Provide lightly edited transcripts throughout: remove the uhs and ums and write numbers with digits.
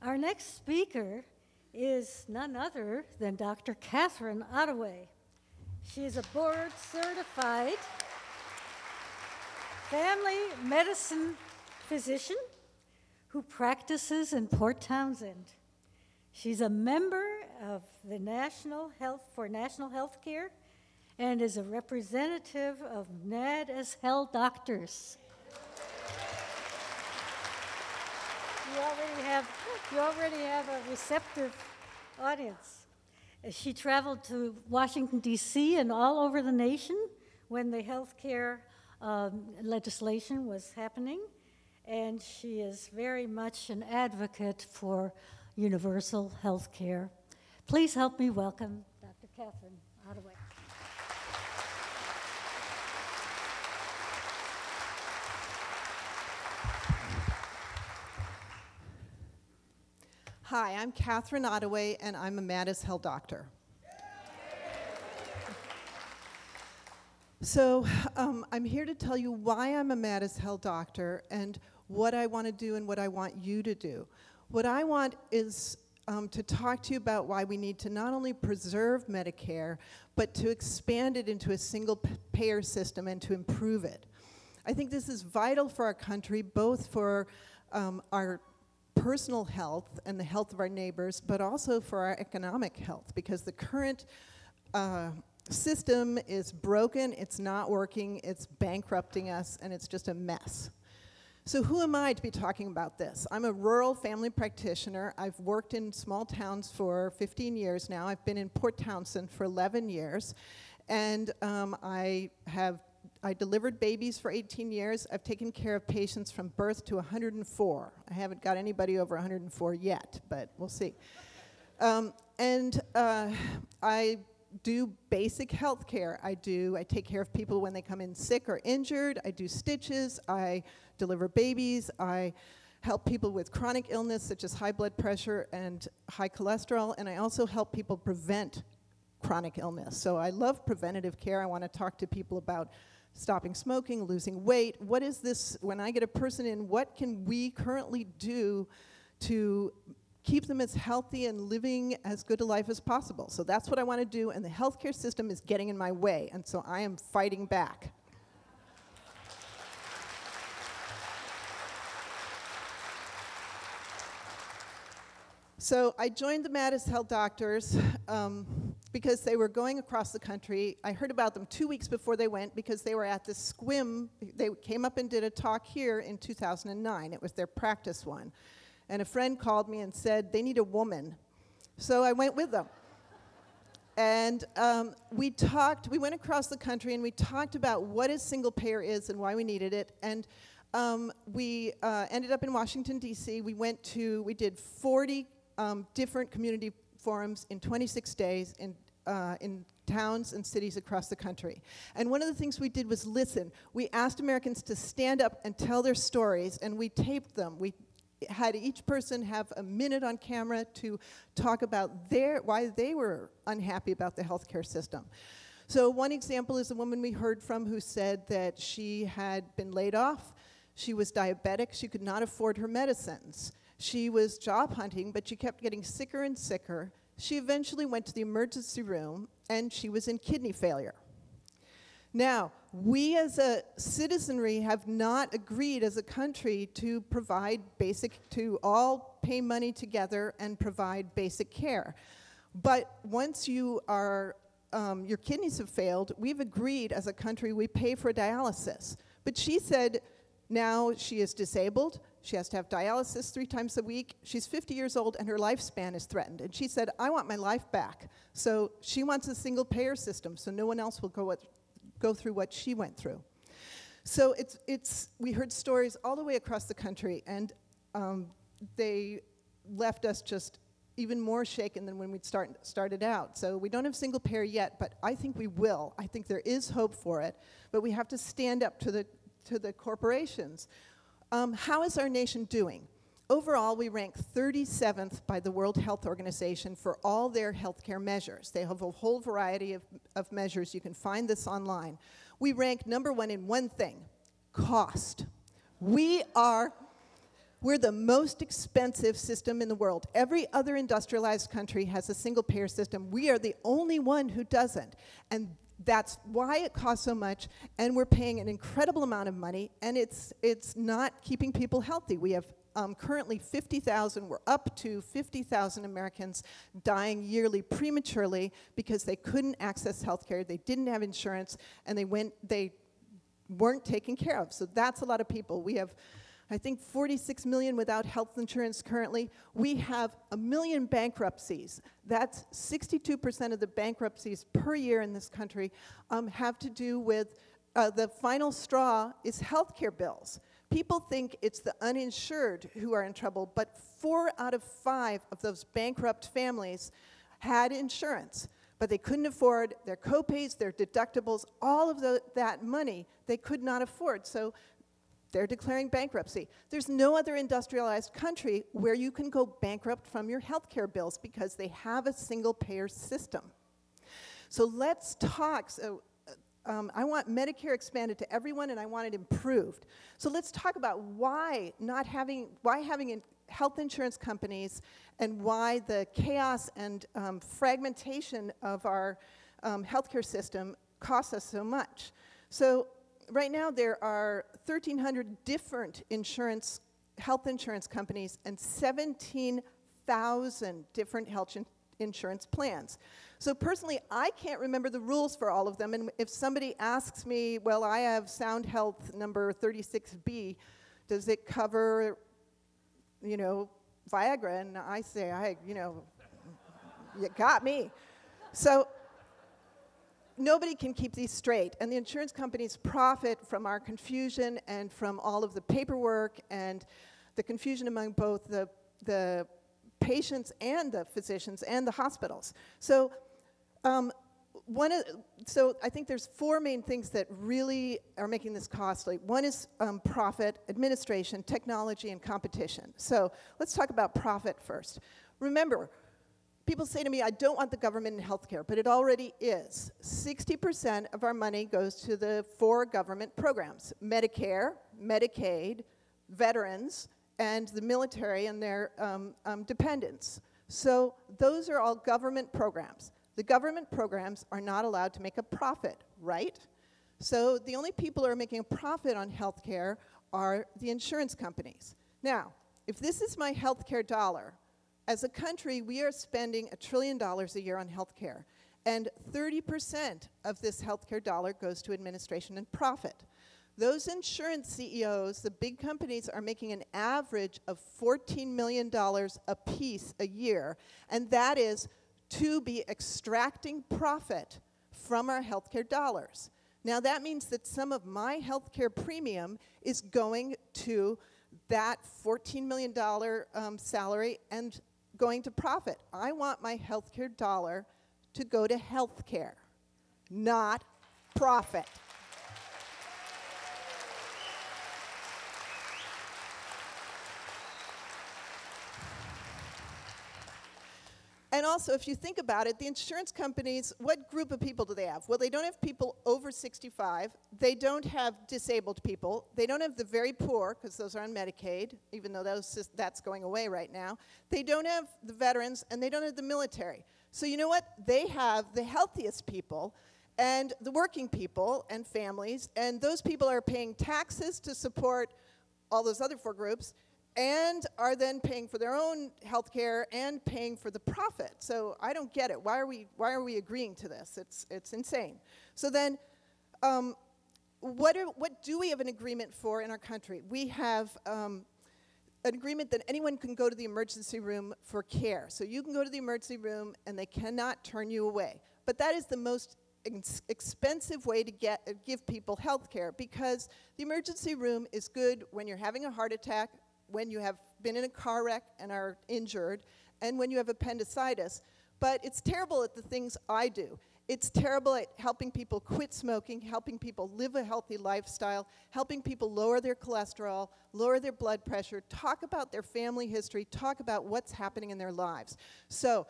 Our next speaker is none other than Dr. Katherine Ottaway. She is a board-certified family medicine physician who practices in Port Townsend. She's a member of the National Health Care and is a representative of Mad as Hell Doctors. You already have a receptive audience. She traveled to Washington, D.C. and all over the nation when the health care legislation was happening, and she is very much an advocate for universal health care. Please help me welcome Dr. Katherine Ottaway. Hi, I'm Katherine Ottaway, and I'm a Mad as Hell doctor. So I'm here to tell you why I'm a Mad as Hell doctor and what I want to do and what I want you to do. What I want is to talk to you about why we need to not only preserve Medicare, but to expand it into a single payer system and to improve it. I think this is vital for our country, both for our personal health and the health of our neighbors, but also for our economic health, because the current system is broken, it's not working, it's bankrupting us, and it's just a mess. So who am I to be talking about this? I'm a rural family practitioner. I've worked in small towns for 15 years now. I've been in Port Townsend for 11 years, and I delivered babies for 18 years. I've taken care of patients from birth to 104. I haven't got anybody over 104 yet, but we'll see. I do basic health care. I take care of people when they come in sick or injured. I do stitches. I deliver babies. I help people with chronic illness such as high blood pressure and high cholesterol, and I also help people prevent chronic illness. So I love preventative care. I want to talk to people about stopping smoking, losing weight. What is this, when I get a person in, what can we currently do to keep them as healthy and living as good a life as possible? So that's what I want to do, and the healthcare system is getting in my way, and so I am fighting back. So I joined the Mad as Hell doctors because they were going across the country. I heard about them 2 weeks before they went because they were at the SQUIM. They came up and did a talk here in 2009. It was their practice one. And a friend called me and said, they need a woman. So I went with them. And we went across the country and we talked about what a single payer is and why we needed it. And we ended up in Washington, D.C. We did 40 different community forums in 26 days in towns and cities across the country. And one of the things we did was listen. We asked Americans to stand up and tell their stories, and we taped them. We had each person have a minute on camera to talk about why they were unhappy about the healthcare system. So one example is a woman we heard from who said that she had been laid off. She was diabetic. She could not afford her medicines. She was job hunting, but she kept getting sicker and sicker. She eventually went to the emergency room, and she was in kidney failure. Now, we as a citizenry have not agreed as a country to provide to all pay money together and provide basic care. But once your kidneys have failed, we've agreed as a country we pay for dialysis. But she said now she is disabled. She has to have dialysis 3 times a week. She's 50 years old, and her lifespan is threatened. And she said, I want my life back. So she wants a single payer system, so no one else will go through what she went through. So we heard stories all the way across the country, and they left us just even more shaken than when we started out. So we don't have single payer yet, but I think we will. I think there is hope for it, but we have to stand up to the corporations. How is our nation doing? Overall, we rank 37th by the World Health Organization for all their healthcare measures. They have a whole variety of measures. You can find this online. We rank number 1 in one thing: cost. We are We're the most expensive system in the world. Every other industrialized country has a single-payer system. We are the only one who doesn't. And that's why it costs so much, and we're paying an incredible amount of money, and it's not keeping people healthy. We have currently 50,000, we're up to 50,000 Americans dying yearly prematurely because they couldn't access health care, they didn't have insurance, and they weren't taken care of. So that's a lot of people. We have, I think, 46 million without health insurance currently. We have 1 million bankruptcies. That's 62% of the bankruptcies per year in this country have to do with the final straw is health care bills. People think it's the uninsured who are in trouble, but 4 out of 5 of those bankrupt families had insurance, but they couldn't afford their copays, their deductibles, all of that money they could not afford. So they're declaring bankruptcy. There's no other industrialized country where you can go bankrupt from your health care bills because they have a single-payer system. So let's talk. I want Medicare expanded to everyone, and I want it improved. So let's talk about why having health insurance companies and why the chaos and fragmentation of our healthcare system costs us so much. So right now there are 1,300 different health insurance companies and 17,000 different health insurance plans. So personally, I can't remember the rules for all of them, and if somebody asks me, well, I have Sound Health number 36B, does it cover, you know, Viagra? And I say, you know, you got me. So nobody can keep these straight, and the insurance companies profit from our confusion and from all of the paperwork and the confusion among both the patients and the physicians and the hospitals. So so I think there's 4 main things that really are making this costly. One is profit, administration, technology, and competition. So let's talk about profit first. Remember, people say to me, I don't want the government in healthcare, but it already is. 60% of our money goes to the 4 government programs: Medicare, Medicaid, veterans, and the military and their dependents. So those are all government programs. The government programs are not allowed to make a profit, right? So the only people who are making a profit on healthcare are the insurance companies. Now, if this is my healthcare dollar, as a country, we are spending $1 trillion a year on healthcare, and 30% of this healthcare dollar goes to administration and profit. Those insurance CEOs, the big companies, are making an average of $14 million apiece a year, and that is to be extracting profit from our healthcare dollars. Now that means that some of my healthcare premium is going to that $14 million salary and going to profit. I want my healthcare dollar to go to healthcare, not profit. And also, if you think about it, the insurance companies, what group of people do they have? Well, they don't have people over 65. They don't have disabled people. They don't have the very poor, because those are on Medicaid, even though that's going away right now. They don't have the veterans, and they don't have the military. So you know what? They have the healthiest people and the working people and families, and those people are paying taxes to support all those other 4 groups, and are then paying for their own health care and paying for the profit. So I don't get it. Why are we agreeing to this? It's insane. So then, what do we have an agreement for in our country? We have an agreement that anyone can go to the emergency room for care. So you can go to the emergency room and they cannot turn you away. But that is the most expensive way to give people health care, because the emergency room is good when you're having a heart attack, when you have been in a car wreck and are injured, and when you have appendicitis. But it's terrible at the things I do. It's terrible at helping people quit smoking, helping people live a healthy lifestyle, helping people lower their cholesterol, lower their blood pressure, talk about their family history, talk about what's happening in their lives. So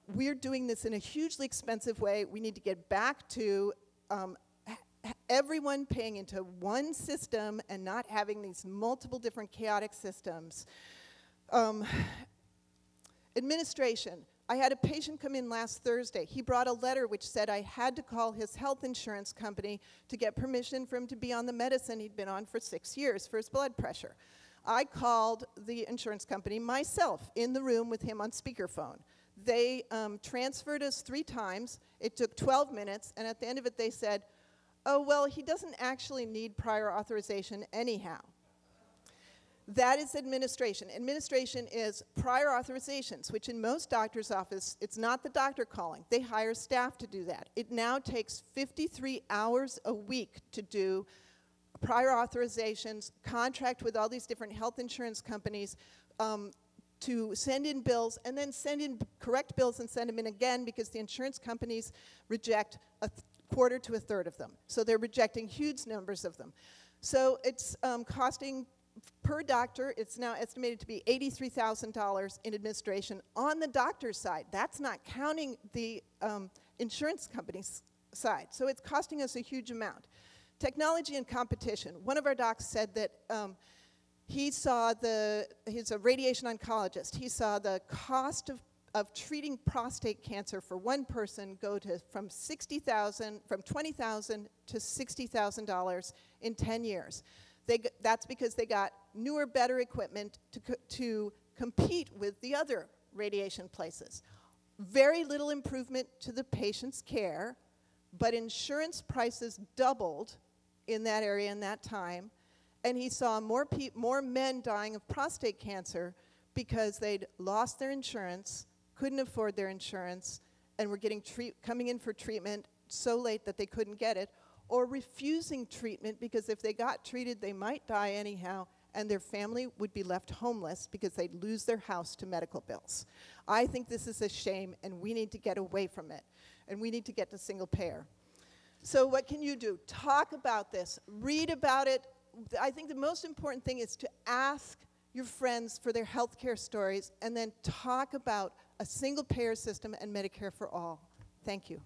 we're doing this in a hugely expensive way. We need to get back to everyone paying into one system and not having these multiple different chaotic systems. Administration. I had a patient come in last Thursday. He brought a letter which said I had to call his health insurance company to get permission for him to be on the medicine he'd been on for 6 years for his blood pressure. I called the insurance company myself in the room with him on speakerphone. They transferred us 3 times. It took 12 minutes, and at the end of it they said, oh, well, he doesn't actually need prior authorization anyhow. That is administration. Administration is prior authorizations, which in most doctors' office, it's not the doctor calling. They hire staff to do that. It now takes 53 hours a week to do prior authorizations, contract with all these different health insurance companies to send in bills, and then send in correct bills and send them in again because the insurance companies reject a quarter to a third of them. So they're rejecting huge numbers of them. So it's costing, per doctor, it's now estimated to be $83,000 in administration on the doctor's side. That's not counting the insurance company's side. So it's costing us a huge amount. Technology and competition. One of our docs said that he's a radiation oncologist. He saw the cost of treating prostate cancer for one person go to from $20,000 to $60,000 in 10 years. That's because they got newer, better equipment to compete with the other radiation places. Very little improvement to the patient's care, but insurance prices doubled in that area in that time, and he saw more men dying of prostate cancer because they'd lost their insurance, couldn't afford their insurance, and were coming in for treatment so late that they couldn't get it, or refusing treatment because if they got treated, they might die anyhow, and their family would be left homeless because they'd lose their house to medical bills. I think this is a shame, and we need to get away from it, and we need to get to single payer. So what can you do? Talk about this. Read about it. I think the most important thing is to ask your friends for their healthcare stories and then talk about a single payer system and Medicare for all. Thank you.